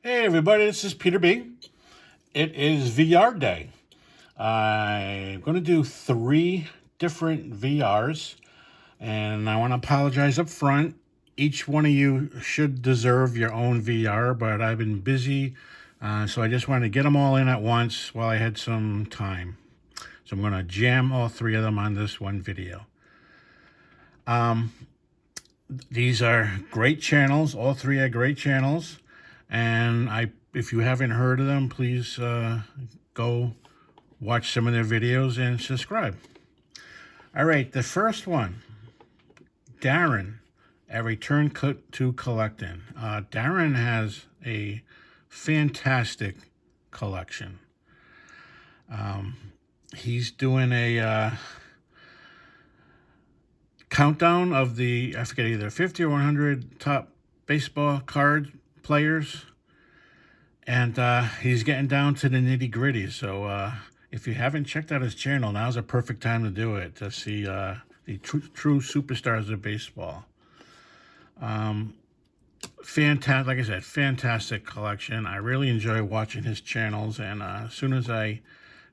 Hey everybody, this is Peter B. It is VR day. I'm going to do 3 different VRs, and I want to apologize up front. Each one of you should deserve your own VR, but I've been busy, so I just wanted to get them all in at once while I had some time. So I'm going to jam all 3 of them on this one video. These are great channels. All 3 are great channels. And if you haven't heard of them, please go watch some of their videos and subscribe. All right, the first one, Darren, a return to collecting. Darren has a fantastic collection. He's doing a countdown of the, I forget, either 50 or 100 top baseball card players, and he's getting down to the nitty-gritty. So if you haven't checked out his channel, now's a perfect time to do it, to see the true superstars of baseball. Fantastic, like I said, fantastic collection. I really enjoy watching his channels, and as soon as I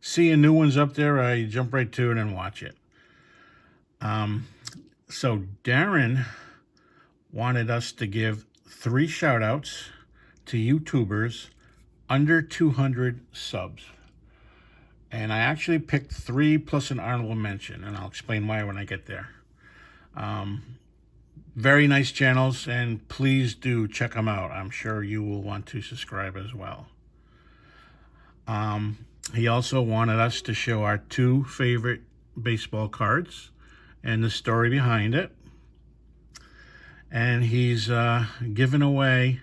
see a new one's up there, I jump right to it and watch it. So Darren wanted us to give 3 shout-outs to YouTubers under 200 subs. And I actually picked 3 plus an honorable mention, and I'll explain why when I get there. Very nice channels, and please do check them out. I'm sure you will want to subscribe as well. He also wanted us to show our 2 favorite baseball cards and the story behind it. And he's giving away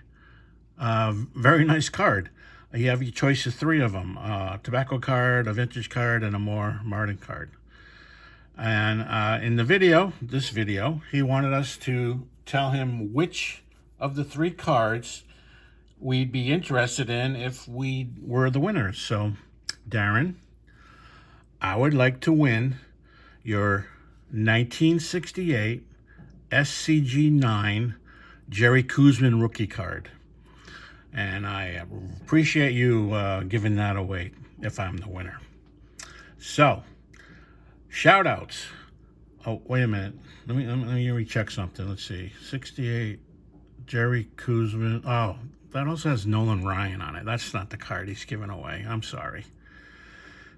a very nice card. You have your choice of 3 of them, a tobacco card, a vintage card, and a more modern card. And in the video, this video, he wanted us to tell him which of the 3 cards we'd be interested in if we were the winners. So, Darren, I would like to win your 1968 SCG-9 Jerry Koosman rookie card. And I appreciate you giving that away if I'm the winner. So, shout outs. Oh, wait a minute. Let me recheck something. Let's see. 68 Jerry Koosman. Oh, that also has Nolan Ryan on it. That's not the card he's giving away. I'm sorry.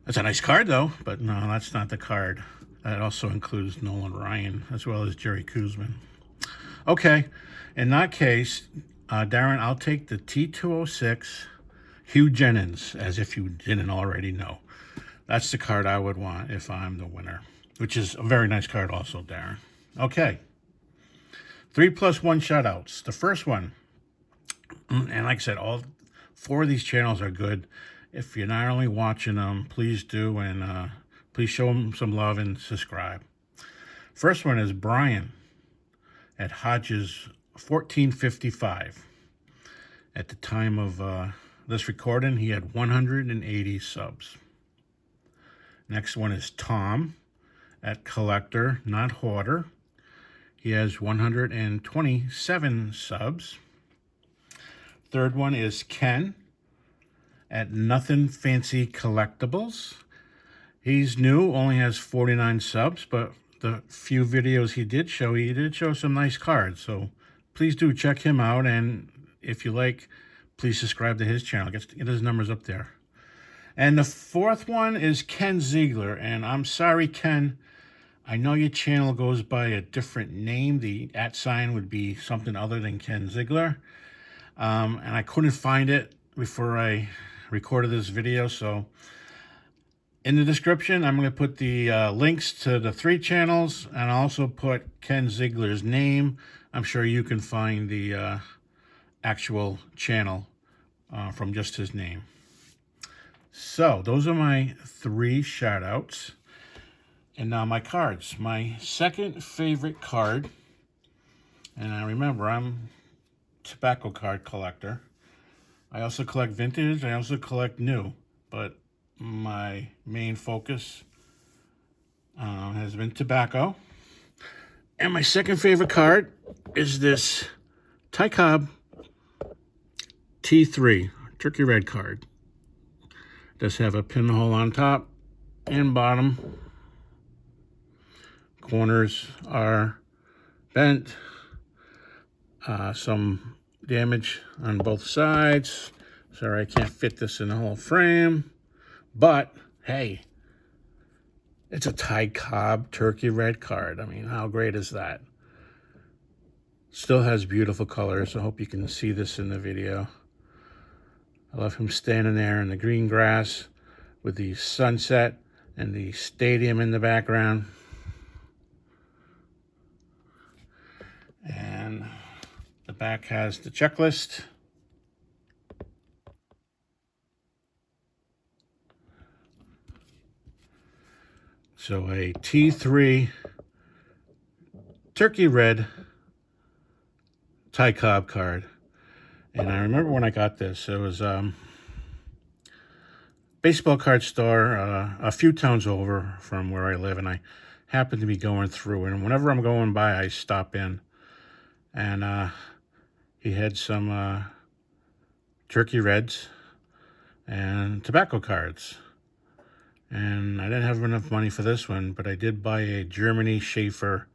That's a nice card, though, but no, that's not the card. That also includes Nolan Ryan as well as Jerry Koosman. Okay, in that case, Darren, I'll take the T206 Hugh Jennings, as if you didn't already know. That's the card I would want if I'm the winner, which is a very nice card also, Darren. Okay, 3 plus 1 shout-outs. The first one, and like I said, all 4 of these channels are good. If you're not only watching them, please do, and please show them some love and subscribe. First one is Brian at Hodges1455. At the time of this recording, he had 180 subs. Next one is Tom at Collector Not Hoarder. He has 127 subs. Third one is Ken at Nothing Fancy Collectibles. He's new, only has 49 subs, but the few videos he did show some nice cards. So please do check him out, and if you like, please subscribe to his channel. Get his numbers up there. And the 4th one is Ken Ziglar, and I'm sorry, Ken. I know your channel goes by a different name. The @ would be something other than Ken Ziglar. And I couldn't find it before I recorded this video, so in the description, I'm going to put the links to the 3 channels, and I'll also put Ken Ziglar's name. I'm sure you can find the actual channel from just his name. So those are my 3 shout-outs. And now my cards. My second favorite card, and I remember I'm a tobacco card collector. I also collect vintage. I also collect new, but my main focus has been tobacco. And my second favorite card is this Ty Cobb T3 turkey red card. Does have a pinhole on top and bottom. Corners are bent. Some damage on both sides. Sorry, I can't fit this in the whole frame. But, hey, it's a Ty Cobb turkey red card. I mean, how great is that? Still has beautiful colors. I hope you can see this in the video. I love him standing there in the green grass with the sunset and the stadium in the background. And the back has the checklist. So a T3 turkey red Ty Cobb card. And I remember when I got this, it was baseball card store a few towns over from where I live, and I happened to be going through, and whenever I'm going by, I stop in. And he had some turkey reds and tobacco cards. And I didn't have enough money for this one, but I did buy a Germany Schaefer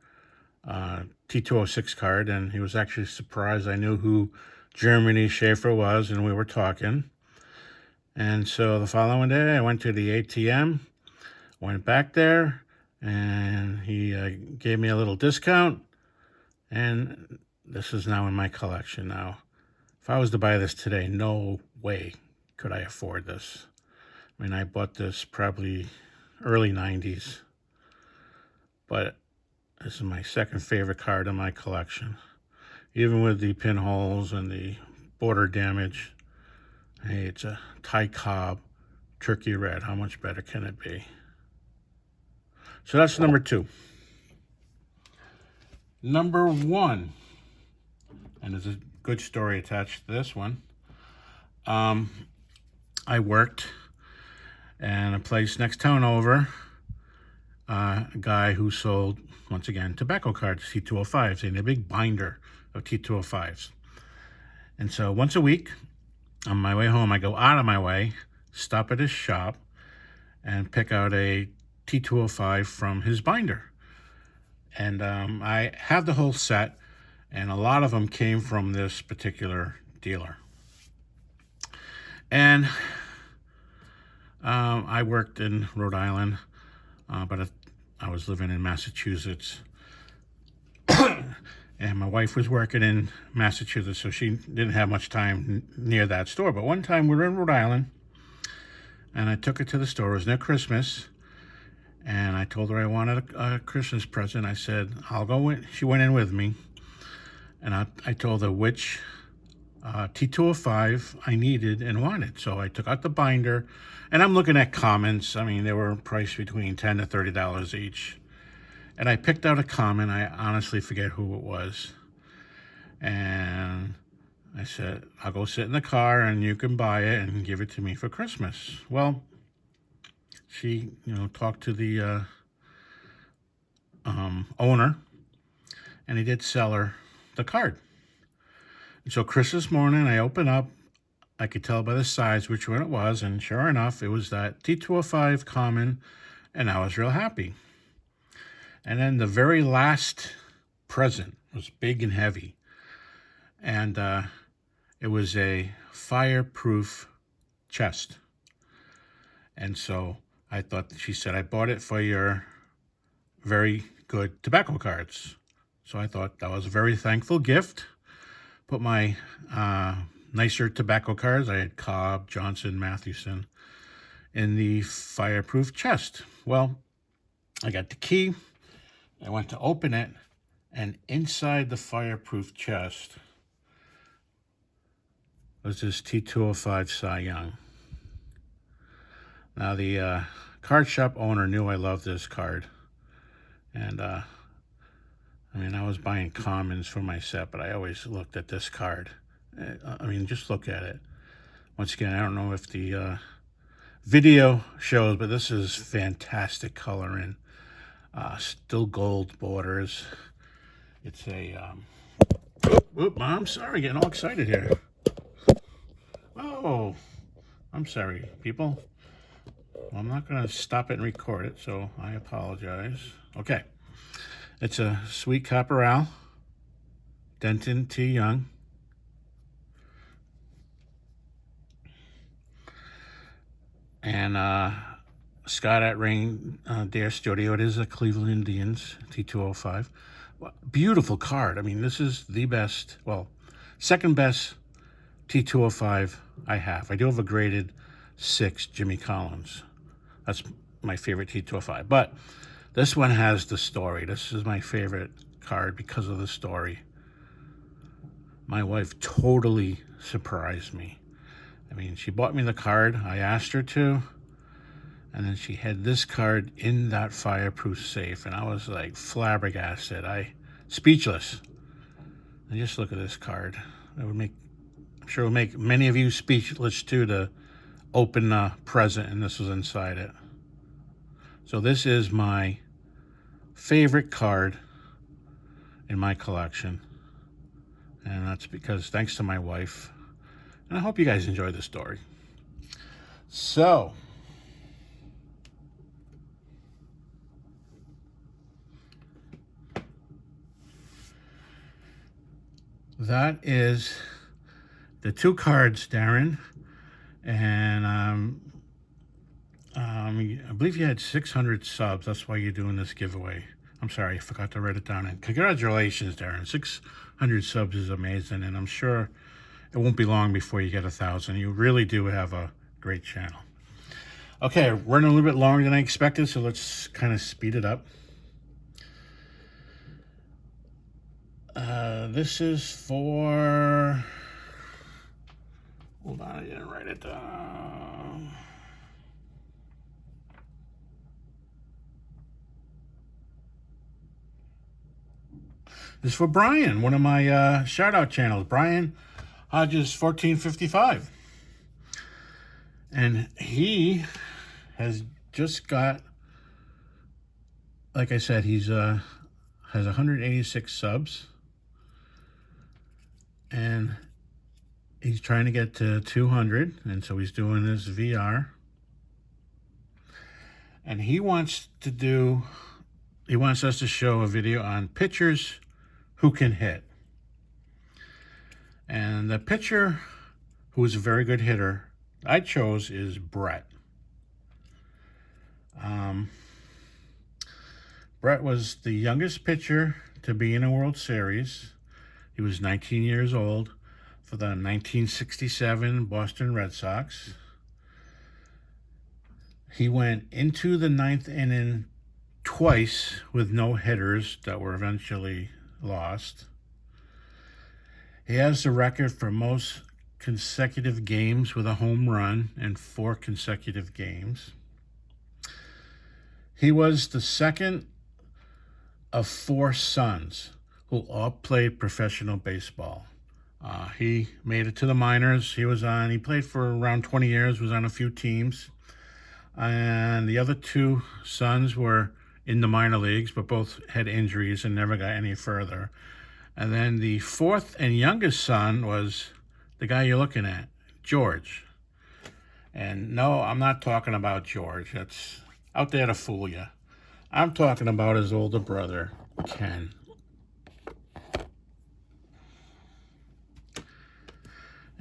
T206 card, and he was actually surprised I knew who Germany Schaefer was, and we were talking. And so the following day, I went to the ATM, went back there, and he gave me a little discount, and this is now in my collection. Now, if I was to buy this today, no way could I afford this. I mean, I bought this probably early 90s, but this is my second favorite card in my collection. Even with the pinholes and the border damage, hey, it's a Ty Cobb turkey red. How much better can it be? So that's number 2. Number 1, and there's a good story attached to this one. I worked in a place next town over, a guy who sold, once again, tobacco cards, T205s, in a big binder of T205s. And so once a week, on my way home, I go out of my way, stop at his shop, and pick out a T205 from his binder. And I have the whole set, and a lot of them came from this particular dealer. And I worked in Rhode Island, but I was living in Massachusetts. And my wife was working in Massachusetts, so she didn't have much time near that store. But one time we were in Rhode Island, and I took her to the store. It was near Christmas, and I told her I wanted a Christmas present. I said, I'll go in. She went in with me, and I told her which T205 I needed and wanted. So I took out the binder, and I'm looking at comments. I mean, they were priced between $10 to $30 each. And I picked out a comment. I honestly forget who it was. And I said, I'll go sit in the car and you can buy it and give it to me for Christmas. Well, she, talked to the owner, and he did sell her the card. And so Christmas morning, I open up. I could tell by the size which one it was, and sure enough, it was that T205 common, and I was real happy. And then the very last present was big and heavy. And it was a fireproof chest. And so I thought, she said, I bought it for your very good tobacco cards. So I thought that was a very thankful gift. Put my nicer tobacco cards, I had Cobb, Johnson, Mathewson, in the fireproof chest. Well, I got the key. I went to open it, and inside the fireproof chest was this T205 Cy Young. Now, the card shop owner knew I loved this card. And, I was buying commons for my set, but I always looked at this card. Just look at it. Once again, I don't know if the video shows, but this is fantastic coloring. Still gold borders. It's a I'm sorry, getting all excited here. I'm sorry, people. I'm not going to stop it and record it, so I apologize. Okay. It's a Sweet Caporal, Denton T. Young. And Scott at Rain Dare Studio. It is a Cleveland Indians T205. Beautiful card. I mean, this is the best, well, second best T205 I have. I do have a graded 6 Jimmy Collins. That's my favorite T205. But this one has the story. This is my favorite card because of the story. My wife totally surprised me. I mean, she bought me the card. I asked her to. And then she had this card in that fireproof safe. And I was like flabbergasted. Speechless. And just look at this card. I'm sure it would make many of you speechless too to open a present and this was inside it. So this is my favorite card in my collection. And that's because thanks to my wife. And I hope you guys enjoy the story. So, that is the 2 cards, Darren. And I believe you had 600 subs. That's why you're doing this giveaway. I'm sorry, I forgot to write it down. And congratulations, Darren. 600 subs is amazing, and I'm sure it won't be long before you get 1,000. You really do have a great channel. Okay, running a little bit longer than I expected, so let's kind of speed it up. This is for... Hold on, I didn't write it down. This is for Brian, one of my shout-out channels. Brian Hodges1455. And he has just got, like I said, he's has 186 subs. And he's trying to get to 200. And so he's doing this VR. And he wants us to show a video on pitchers who can hit. And the pitcher who is a very good hitter I chose is Brett. Brett was the youngest pitcher to be in a World Series. He was 19 years old for the 1967 Boston Red Sox. He went into the 9th inning twice with no hitters that were eventually lost. He has the record for most consecutive games with a home run in 4 consecutive games. He was the second of 4 sons who all played professional baseball. He made it to the minors. He played for around 20 years, was on a few teams. And the other 2 sons were in the minor leagues, but both had injuries and never got any further. And then the 4th and youngest son was the guy you're looking at, George. And no, I'm not talking about George. That's out there to fool you. I'm talking about his older brother, Ken.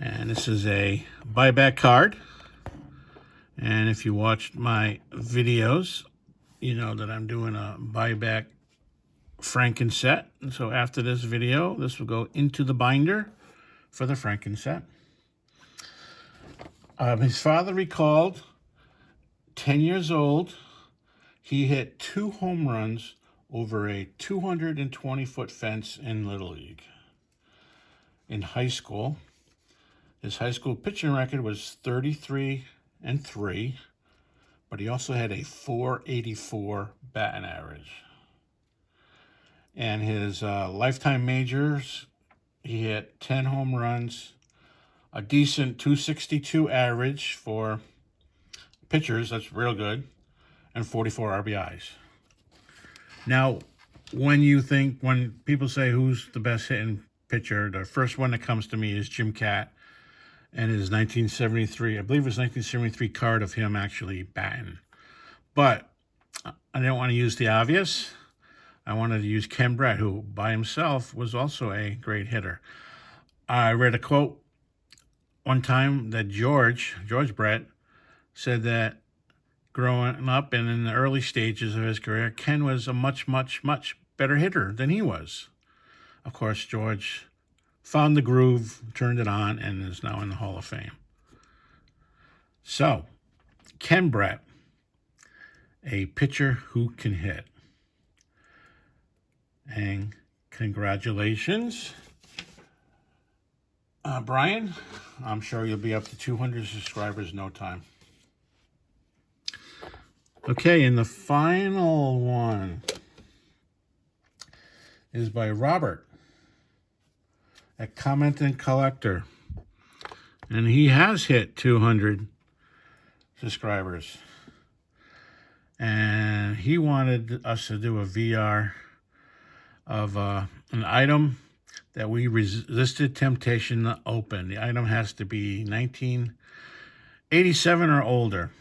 And this is a buyback card. And if you watched my videos, you know that I'm doing a buyback Franken set. And so after this video, this will go into the binder for the Franken set. His father recalled, 10 years old, he hit 2 home runs over a 220-foot fence in Little League. In high school, his high school pitching record was 33-3, but he also had a .484 batting average. And his lifetime majors, he hit 10 home runs, a decent .262 average for pitchers, that's real good, and 44 RBIs. Now, when people say who's the best hitting pitcher, the first one that comes to me is Jim Cat and his 1973, I believe it was 1973 card of him actually batting. But I didn't want to use the obvious. I wanted to use Ken Brett, who by himself was also a great hitter. I read a quote one time that George Brett said that growing up and in the early stages of his career, Ken was a much, much, much better hitter than he was. Of course, George found the groove, turned it on, and is now in the Hall of Fame. So, Ken Brett, a pitcher who can hit. And congratulations, Brian. I'm sure you'll be up to 200 subscribers in no time. Okay, and the final one is by Robert at Comment and Collector. And he has hit 200 subscribers. And he wanted us to do a VR of an item that we resisted temptation to open. The item has to be 1987 or older.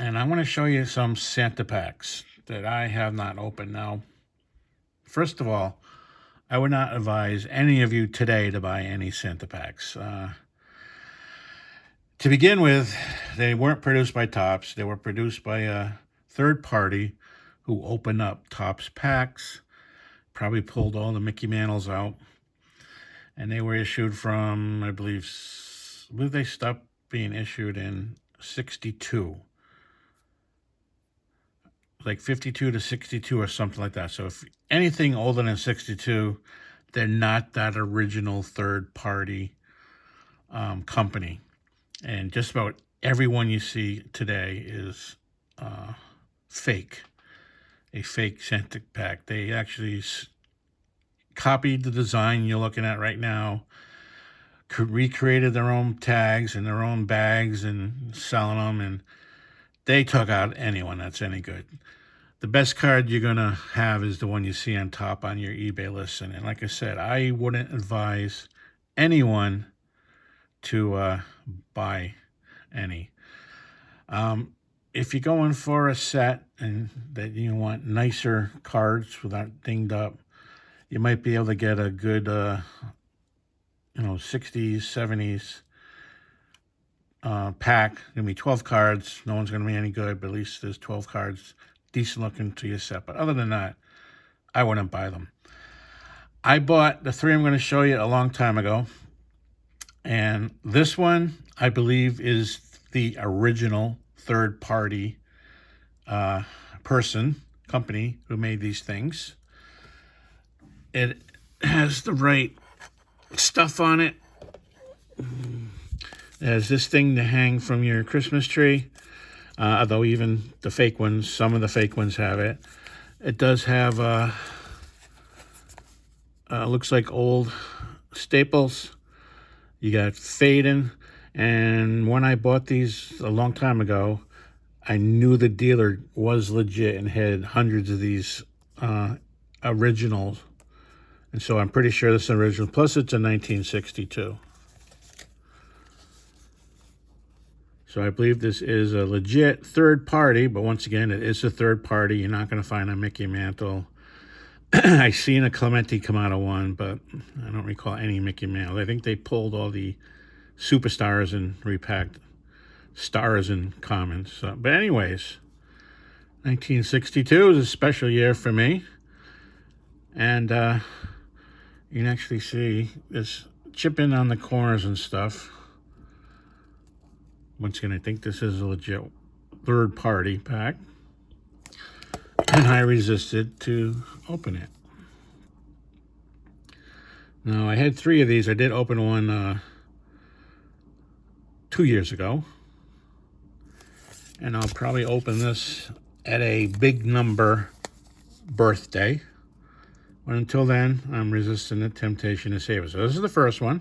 And I want to show you some Santa packs that I have not opened. Now, first of all, I would not advise any of you today to buy any Santa packs. To begin with, they weren't produced by Topps. They were produced by a third party who opened up Topps packs, probably pulled all the Mickey Mantles out, and they were issued from, I believe they stopped being issued in 62. Like 52 to 62 or something like that. So if anything older than 62, they're not that original third-party company. And just about everyone you see today is fake, a fake Santa pack. They actually copied the design you're looking at right now, recreated their own tags and their own bags and selling them, and they took out anyone that's any good. The best card you're going to have is the one you see on top on your eBay listing. And like I said, I wouldn't advise anyone to buy any. If you're going for a set and that you want nicer cards without dinged up, you might be able to get a good, 60s, 70s pack. Going to be 12 cards. No one's going to be any good, but at least there's 12 cards. Decent looking to your set. But other than that, I wouldn't buy them. I bought the three I'm going to show you a long time ago. And this one, I believe, is the original third-party company who made these things. It has the right stuff on it. It has this thing to hang from your Christmas tree. Although even the fake ones, some of the fake ones have it. It does have, looks like old staples. You got fading. And when I bought these a long time ago, I knew the dealer was legit and had hundreds of these originals. And so I'm pretty sure this is an original. Plus it's a 1962. So I believe this is a legit third party, but once again, it is a third party. You're not going to find a Mickey Mantle. I seen a Clemente come out of one, but I don't recall any Mickey Mantle. I think they pulled all the superstars and repacked stars and commons. So, but anyways, 1962 is a special year for me. And you can actually see this chipping on the corners and stuff. Once again, I think this is a legit third-party pack. And I resisted to open it. Now, I had three of these. I did open one 2 years ago. And I'll probably open this at a big number birthday. But until then, I'm resisting the temptation to save it. So this is the first one.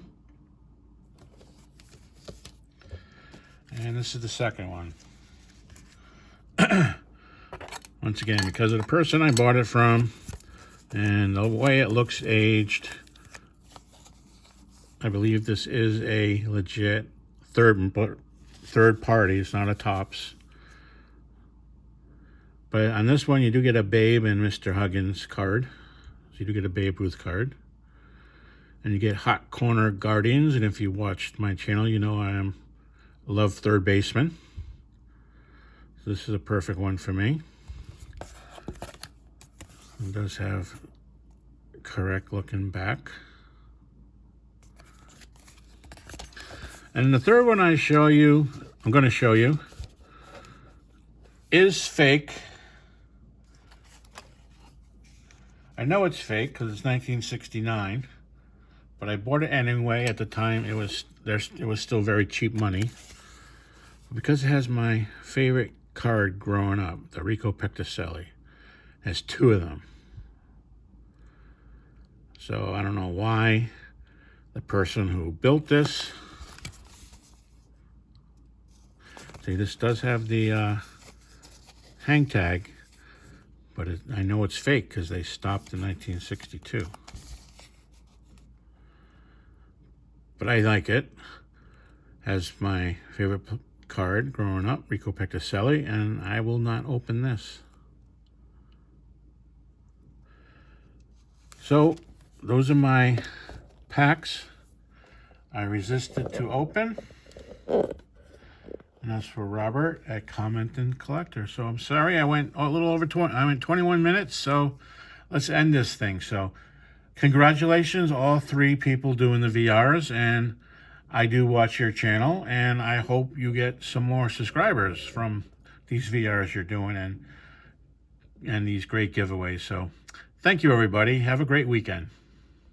And this is the second one. Once again, because of the person I bought it from and the way it looks aged, I believe this is a legit third party. It's not a Topps. But on this one, you do get a Babe and Mr. Huggins card. So you do get a Babe Ruth card. And you get Hot Corner Guardians. And if you watched my channel, you know I love third baseman. So this is a perfect one for me. It does have correct looking back. And the third one I'm going to show you, is fake. I know it's fake because it's 1969, but I bought it anyway. At the time, it was still very cheap money. Because it has my favorite card growing up, the Rico Pectorcelli. It has two of them. So I don't know why the person who built this. See, this does have the hang tag, but I know it's fake because they stopped in 1962. But I like it. Has my favorite card growing up, Rico Pectorcelli, and I will not open this. So those are my packs I resisted to open. And that's for Robert at Commenting Collector. So I'm sorry I went a little over 21 minutes, so let's end this thing. So congratulations, all three people doing the VRs, and I do watch your channel, and I hope you get some more subscribers from these VRs you're doing and these great giveaways. So thank you, everybody. Have a great weekend.